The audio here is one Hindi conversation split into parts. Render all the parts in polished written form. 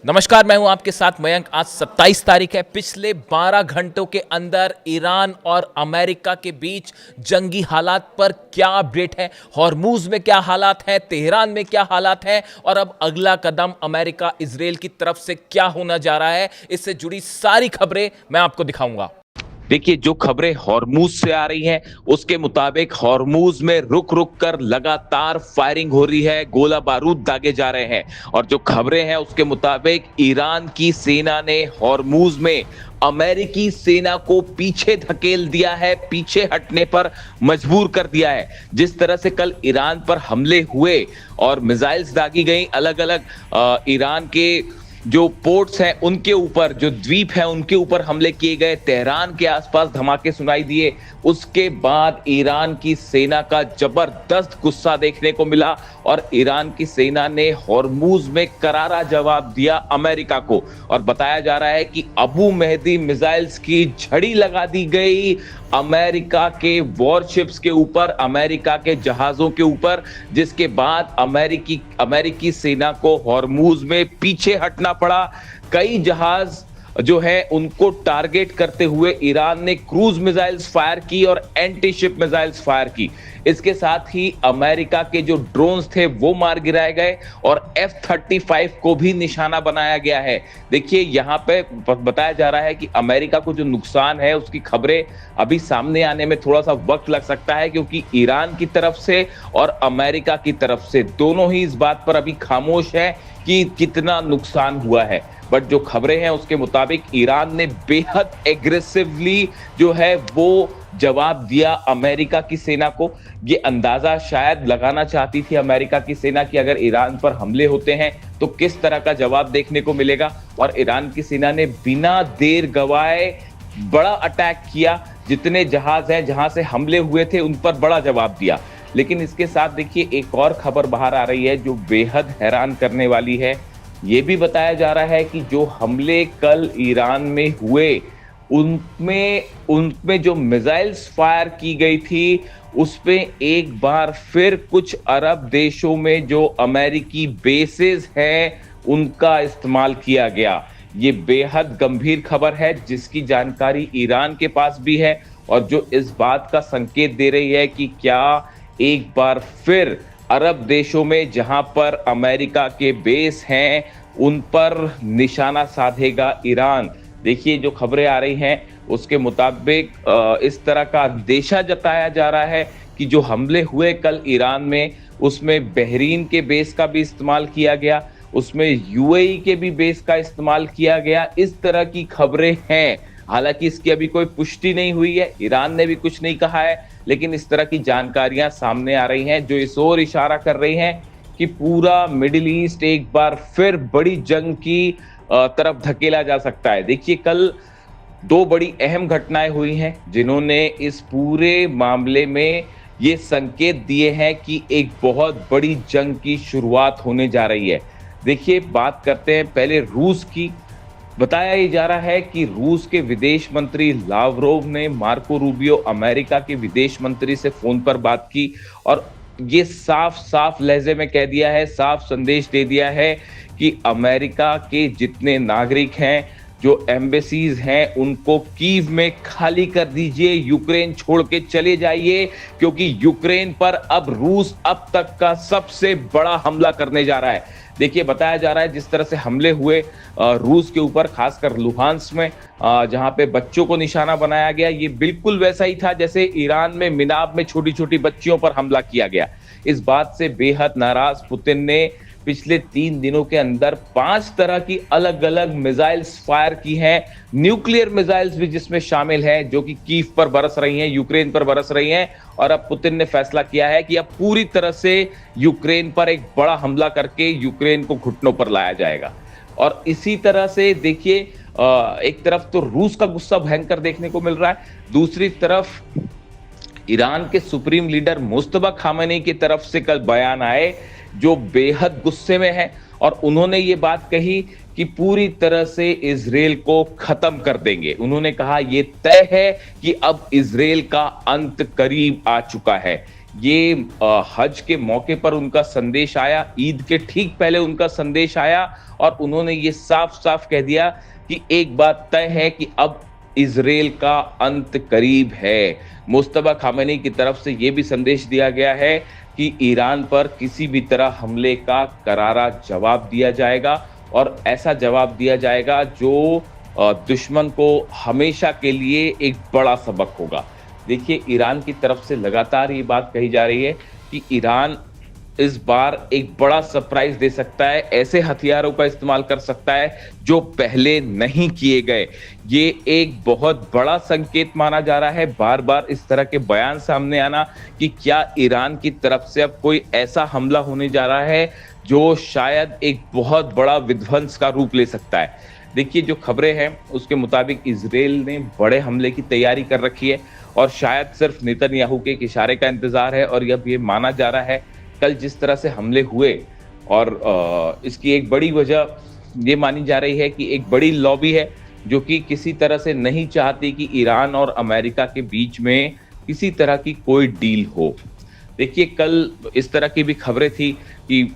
नमस्कार, मैं हूं आपके साथ मयंक। आज 27 तारीख है। पिछले 12 घंटों के अंदर ईरान और अमेरिका के बीच जंगी हालात पर क्या अपडेट है, हॉर्मूज में क्या हालात हैं, तेहरान में क्या हालात हैं और अब अगला कदम अमेरिका इजराइल की तरफ से क्या होने जा रहा है, इससे जुड़ी सारी खबरें मैं आपको दिखाऊंगा। देखिए, जो खबरें हॉर्मूज से आ रही हैं उसके मुताबिक हॉर्मूज में रुक रुक कर लगातार फायरिंग हो रही है, गोला बारूद दागे जा रहे हैं। और जो खबरें हैं उसके मुताबिक ईरान की सेना ने हॉर्मूज में अमेरिकी सेना को पीछे धकेल दिया है, पीछे हटने पर मजबूर कर दिया है। जिस तरह से कल ईरान पर हमले हुए और मिसाइल्स दागी गई अलग अलग ईरान के जो पोर्ट्स हैं उनके ऊपर, जो द्वीप हैं उनके ऊपर हमले किए गए, तेहरान के आसपास धमाके सुनाई दिए, उसके बाद ईरान की सेना का जबरदस्त गुस्सा देखने को मिला और ईरान की सेना ने हॉर्मूज में करारा जवाब दिया अमेरिका को। और बताया जा रहा है कि अबू मेहदी मिसाइल्स की झड़ी लगा दी गई अमेरिका के वॉरशिप्स के ऊपर, अमेरिका के जहाजों के ऊपर, जिसके बाद अमेरिकी सेना को हॉर्मूज में पीछे हटना पड़ा। कई जहाज जो है उनको टारगेट करते हुए ईरान ने क्रूज मिसाइल्स फायर की और एंटी शिप मिसाइल्स फायर की। इसके साथ ही अमेरिका के जो ड्रोन्स थे वो मार गिराए गए और F-35 को भी निशाना बनाया गया है। देखिए, यहाँ पे बताया जा रहा है कि अमेरिका को जो नुकसान है उसकी खबरें अभी सामने आने में थोड़ा सा वक्त लग सकता है, क्योंकि ईरान की तरफ से और अमेरिका की तरफ से दोनों ही इस बात पर अभी खामोश है कि कितना नुकसान हुआ है। बट जो खबरें हैं उसके मुताबिक ईरान ने बेहद एग्रेसिवली जो है वो जवाब दिया अमेरिका की सेना को। ये अंदाजा शायद लगाना चाहती थी अमेरिका की सेना कि अगर ईरान पर हमले होते हैं तो किस तरह का जवाब देखने को मिलेगा, और ईरान की सेना ने बिना देर गवाए बड़ा अटैक किया। जितने जहाज हैं जहां से हमले हुए थे उन पर बड़ा जवाब दिया। लेकिन इसके साथ देखिए, एक और खबर बाहर आ रही है जो बेहद हैरान करने वाली है। ये भी बताया जा रहा है कि जो हमले कल ईरान में हुए उनमें जो मिसाइल्स फायर की गई थी उस पे एक बार फिर कुछ अरब देशों में जो अमेरिकी बेसेस हैं उनका इस्तेमाल किया गया। ये बेहद गंभीर खबर है जिसकी जानकारी ईरान के पास भी है और जो इस बात का संकेत दे रही है कि क्या एक बार फिर अरब देशों में जहां पर अमेरिका के बेस हैं उन पर निशाना साधेगा ईरान। देखिए, जो खबरें आ रही हैं उसके मुताबिक इस तरह का अंदेशा जताया जा रहा है कि जो हमले हुए कल ईरान में उसमें बहरीन के बेस का भी इस्तेमाल किया गया, उसमें यूएई के भी बेस का इस्तेमाल किया गया। इस तरह की खबरें हैं। हालांकि इसकी अभी कोई पुष्टि नहीं हुई है, ईरान ने भी कुछ नहीं कहा है, लेकिन इस तरह की जानकारियां सामने आ रही हैं जो इस ओर इशारा कर रही हैं कि पूरा मिडिल ईस्ट एक बार फिर बड़ी जंग की तरफ धकेला जा सकता है। देखिए, कल दो बड़ी अहम घटनाएं हुई हैं जिन्होंने इस पूरे मामले में ये संकेत दिए हैं कि एक बहुत बड़ी जंग की शुरुआत होने जा रही है। देखिए, बात करते हैं पहले रूस की। बताया ही जा रहा है कि रूस के विदेश मंत्री लावरोव ने मार्को रूबियो अमेरिका के विदेश मंत्री से फोन पर बात की और ये साफ साफ लहजे में कह दिया है, साफ संदेश दे दिया है कि अमेरिका के जितने नागरिक हैं, जो एम्बेसीज हैं, उनको कीव में खाली कर दीजिए, यूक्रेन छोड़ के चले जाइए, क्योंकि यूक्रेन पर अब रूस अब तक का सबसे बड़ा हमला करने जा रहा है। देखिए, बताया जा रहा है जिस तरह से हमले हुए रूस के ऊपर, खासकर लुहांस्क में जहां पे बच्चों को निशाना बनाया गया, ये बिल्कुल वैसा ही था जैसे ईरान में मिनाब में छोटी छोटी बच्चियों पर हमला किया गया। इस बात से बेहद नाराज पुतिन ने पिछले 3 दिनों के अंदर 5 तरह की अलग अलग मिसाइल्स फायर की हैं, न्यूक्लियर मिसाइल्स भी जिसमें शामिल हैं, जो कि कीव पर बरस रही हैं, यूक्रेन पर बरस रही हैं। और अब पुतिन ने फैसला किया है कि अब पूरी तरह से यूक्रेन पर एक बड़ा हमला करके यूक्रेन को घुटनों पर लाया जाएगा। और इसी तरह से देखिए, एक तरफ तो रूस का गुस्सा भयंकर देखने को मिल रहा है, दूसरी तरफ ईरान के सुप्रीम लीडर मुस्तफा खामेनी की तरफ से कल बयान आए जो बेहद गुस्से में है और उन्होंने ये बात कही कि पूरी तरह से इजराइल को खत्म कर देंगे। उन्होंने कहा ये तय है कि अब इजराइल का अंत करीब आ चुका है। ये हज के मौके पर उनका संदेश आया, ईद के ठीक पहले उनका संदेश आया और उन्होंने ये साफ-साफ कह दिया कि एक बात तय है कि अब इज़राइल का अंत करीब है। मुज्तबा खामेनी की तरफ से ये भी संदेश दिया गया है कि ईरान पर किसी भी तरह हमले का करारा जवाब दिया जाएगा और ऐसा जवाब दिया जाएगा जो दुश्मन को हमेशा के लिए एक बड़ा सबक होगा। देखिए, ईरान की तरफ से लगातार ये बात कही जा रही है कि ईरान इस बार एक बड़ा सरप्राइज दे सकता है, ऐसे हथियारों का इस्तेमाल कर सकता है जो पहले नहीं किए गए। ये एक बहुत बड़ा संकेत माना जा रहा है, बार-बार इस तरह के बयान सामने आना कि क्या ईरान की तरफ से अब कोई ऐसा हमला होने जा रहा है जो शायद एक बहुत बड़ा विध्वंस का रूप ले सकता है। देखिए, जो खबरें हैं उसके मुताबिक इज़राइल ने बड़े हमले की तैयारी कर रखी है और शायद सिर्फ नेतन्याहू के एक इशारे का इंतजार है और अब ये माना जा रहा है कल जिस तरह से हमले हुए और इसकी एक बड़ी वजह ये मानी जा रही है कि एक बड़ी लॉबी है जो कि किसी तरह से नहीं चाहती कि ईरान और अमेरिका के बीच में किसी तरह की कोई डील हो। देखिए, कल इस तरह की भी खबरें थी कि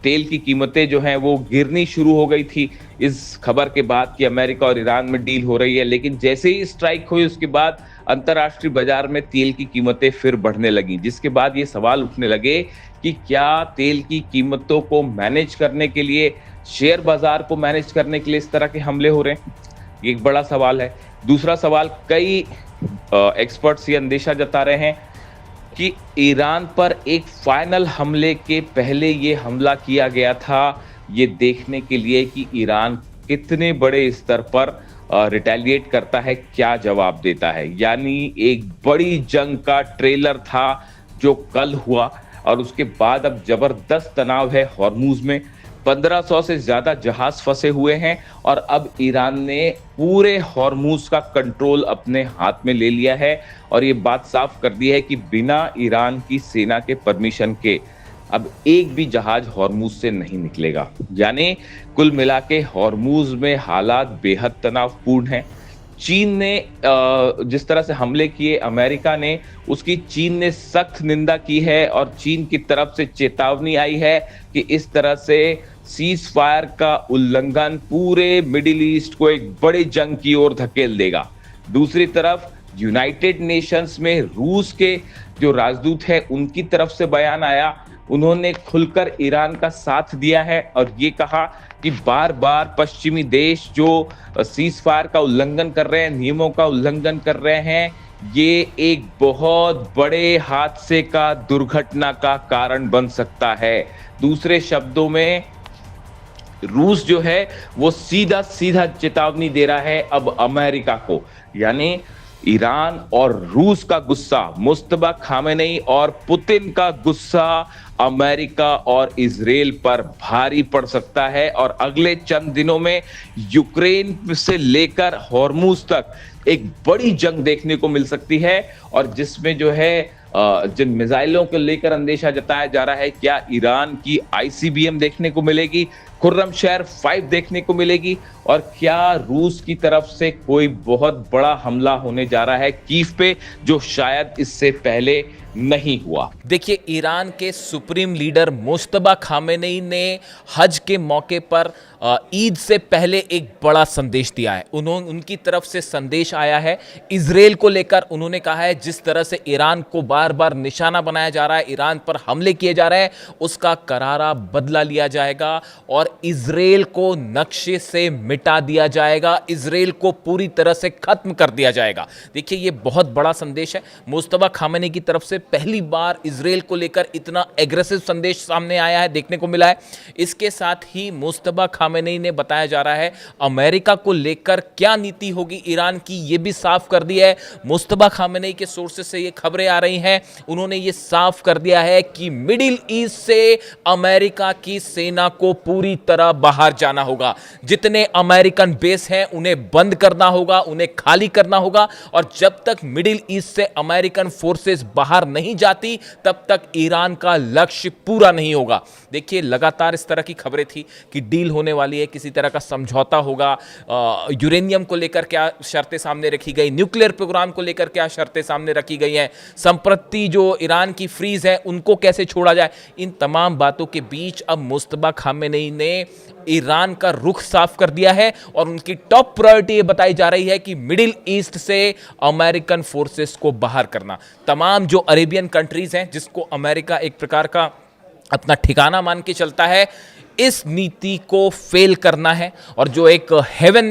तेल की कीमतें जो हैं वो गिरनी शुरू हो गई थी इस खबर के बाद कि अमेरिका और ईरान में डील हो रही है, लेकिन जैसे ही स्ट्राइक हुई उसके बाद अंतर्राष्ट्रीय बाजार में तेल की कीमतें फिर बढ़ने लगी, जिसके बाद ये सवाल उठने लगे कि क्या तेल की कीमतों को मैनेज करने के लिए, शेयर बाजार को मैनेज करने के लिए इस तरह के हमले हो रहे हैं? ये एक बड़ा सवाल है। दूसरा सवाल, कई एक्सपर्ट्स ये अंदेशा जता रहे हैं कि ईरान पर एक फाइनल हमले के पहले ये हमला किया गया था, ये देखने के लिए कि ईरान कितने बड़े स्तर पर रिटेलिएट करता है, क्या जवाब देता है। यानी एक बड़ी जंग का ट्रेलर था जो कल हुआ और उसके बाद अब जबरदस्त तनाव है हॉर्मुज में। 1500 से ज्यादा जहाज फंसे हुए हैं और अब ईरान ने पूरे हॉर्मुज का कंट्रोल अपने हाथ में ले लिया है और ये बात साफ कर दी है कि बिना ईरान की सेना के परमिशन के अब एक भी जहाज हॉर्मुज से नहीं निकलेगा। यानी कुल मिला के हॉर्मुज में हालात बेहद तनावपूर्ण हैं। चीन ने जिस तरह से हमले किए अमेरिका ने, उसकी चीन ने सख्त निंदा की है और चीन की तरफ से चेतावनी आई है कि इस तरह से सीज फायर का उल्लंघन पूरे मिडिल ईस्ट को एक बड़ी जंग की ओर धकेल देगा। दूसरी तरफ यूनाइटेड नेशंस में रूस के जो राजदूत है उनकी तरफ से बयान आया, उन्होंने खुलकर ईरान का साथ दिया है और ये कहा कि बार-बार पश्चिमी देश जो सीज फायर का उल्लंघन कर रहे हैं, नियमों का उल्लंघन कर रहे हैं, ये एक बहुत बड़े हादसे का, दुर्घटना का कारण बन सकता है। दूसरे शब्दों में रूस जो है वो सीधा सीधा चेतावनी दे रहा है अब अमेरिका को। यानी ईरान और रूस का गुस्सा, मुज्तबा खामेनेई और पुतिन का गुस्सा अमेरिका और इजराइल पर भारी पड़ सकता है और अगले चंद दिनों में यूक्रेन से लेकर हॉर्मुज तक एक बड़ी जंग देखने को मिल सकती है और जिसमें जो है जिन मिसाइलों को लेकर अंदेशा जताया जा रहा है, क्या ईरान की आईसीबीएम देखने को मिलेगी, खुर्रमशहर 5 देखने को मिलेगी और क्या रूस की तरफ से कोई बहुत बड़ा हमला होने जा रहा है कीव पे, जो शायद इससे पहले नहीं हुआ। देखिए, ईरान के सुप्रीम लीडर मुज्तबा खामेनेई ने हज के मौके पर ईद से पहले एक बड़ा संदेश दिया है। उनकी तरफ से संदेश आया है इजराइल को लेकर। उन्होंने कहा है जिस तरह से ईरान को बार बार निशाना बनाया जा रहा है, ईरान पर हमले किए जा रहे हैं, उसका करारा बदला लिया जाएगा और इजराइल को नक्शे से मिटा दिया जाएगा, इजराइल को पूरी तरह से खत्म कर दिया जाएगा। देखिए, ये बहुत बड़ा संदेश है। मुज्तबा खामेनेई की तरफ से पहली बार इजराइल को लेकर इतना एग्रेसिव संदेश सामने आया है, देखने को मिला है। इसके साथ ही मुज्तबा खामेनेई ने बताया जा रहा है अमेरिका को लेकर क्या नीति होगी ईरान की, ये भी साफ कर दिया है। मुज्तबा खामेनेई के सोर्सेस से ये खबरें आ रही हैं, उन्होंने ये साफ कर दिया है कि मिडिल ईस्ट से अमेरिका की सेना को पूरी तरह बाहर जाना होगा। जितने अमेरिकन बेस हैं उन्हें बंद करना होगा, उन्हें खाली करना होगा और जब तक मिडिल ईस्ट से अमेरिकन फोर्सेस बाहर नहीं जाती तब तक ईरान का लक्ष्य पूरा नहीं होगा। देखिए, लगातार इस तरह की खबरें थी कि डील होने वाली है, किसी तरह का समझौता होगा, यूरेनियम को लेकर क्या शर्तें सामने रखी गई, न्यूक्लियर प्रोग्राम को लेकर क्या शर्तें सामने रखी गई हैं, संप्रति जो ईरान की फ्रीज है उनको कैसे छोड़ा जाए। इन तमाम बातों के बीच अब मुस्तफा खामेनी ने ईरान का रुख साफ कर दिया है और उनकी टॉप प्रायोरिटी ये बताई जा रही है कि मिडिल ईस्ट से अमेरिकन फोर्सेस को बाहर करना। तमाम जो अरेबियन कंट्रीज हैं जिसको अमेरिका एक प्रकार का अपना ठिकाना मान के चलता है, इस नीति को फेल करना है। और जो एक हेवन,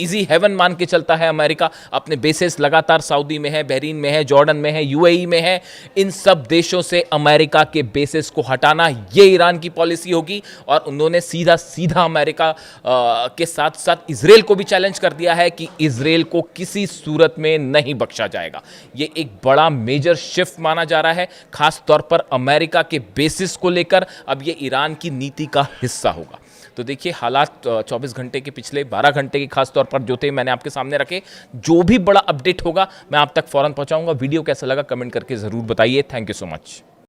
इजी हेवन मान के चलता है अमेरिका, अपने बेसेस लगातार सऊदी में है, बहरीन में है, जॉर्डन में है, यूएई में है, इन सब देशों से अमेरिका के बेसेस को हटाना, ये ईरान की पॉलिसी होगी। और उन्होंने सीधा सीधा अमेरिका के साथ साथ इजराइल को भी चैलेंज कर दिया है कि इजराइल को किसी सूरत में नहीं बख्शा जाएगा। ये एक बड़ा मेजर शिफ्ट माना जा रहा है, खास तौर पर अमेरिका के बेसिस को लेकर अब ये ईरान की नीति का हिस्सा होगा। तो देखिए, हालात 24 घंटे के पिछले 12 घंटे के खास तौर पर जो थे मैंने आपके सामने रखे। जो भी बड़ा अपडेट होगा मैं आप तक फौरन पहुंचाऊंगा। वीडियो कैसा लगा कमेंट करके ज़रूर बताइए। Thank you so much.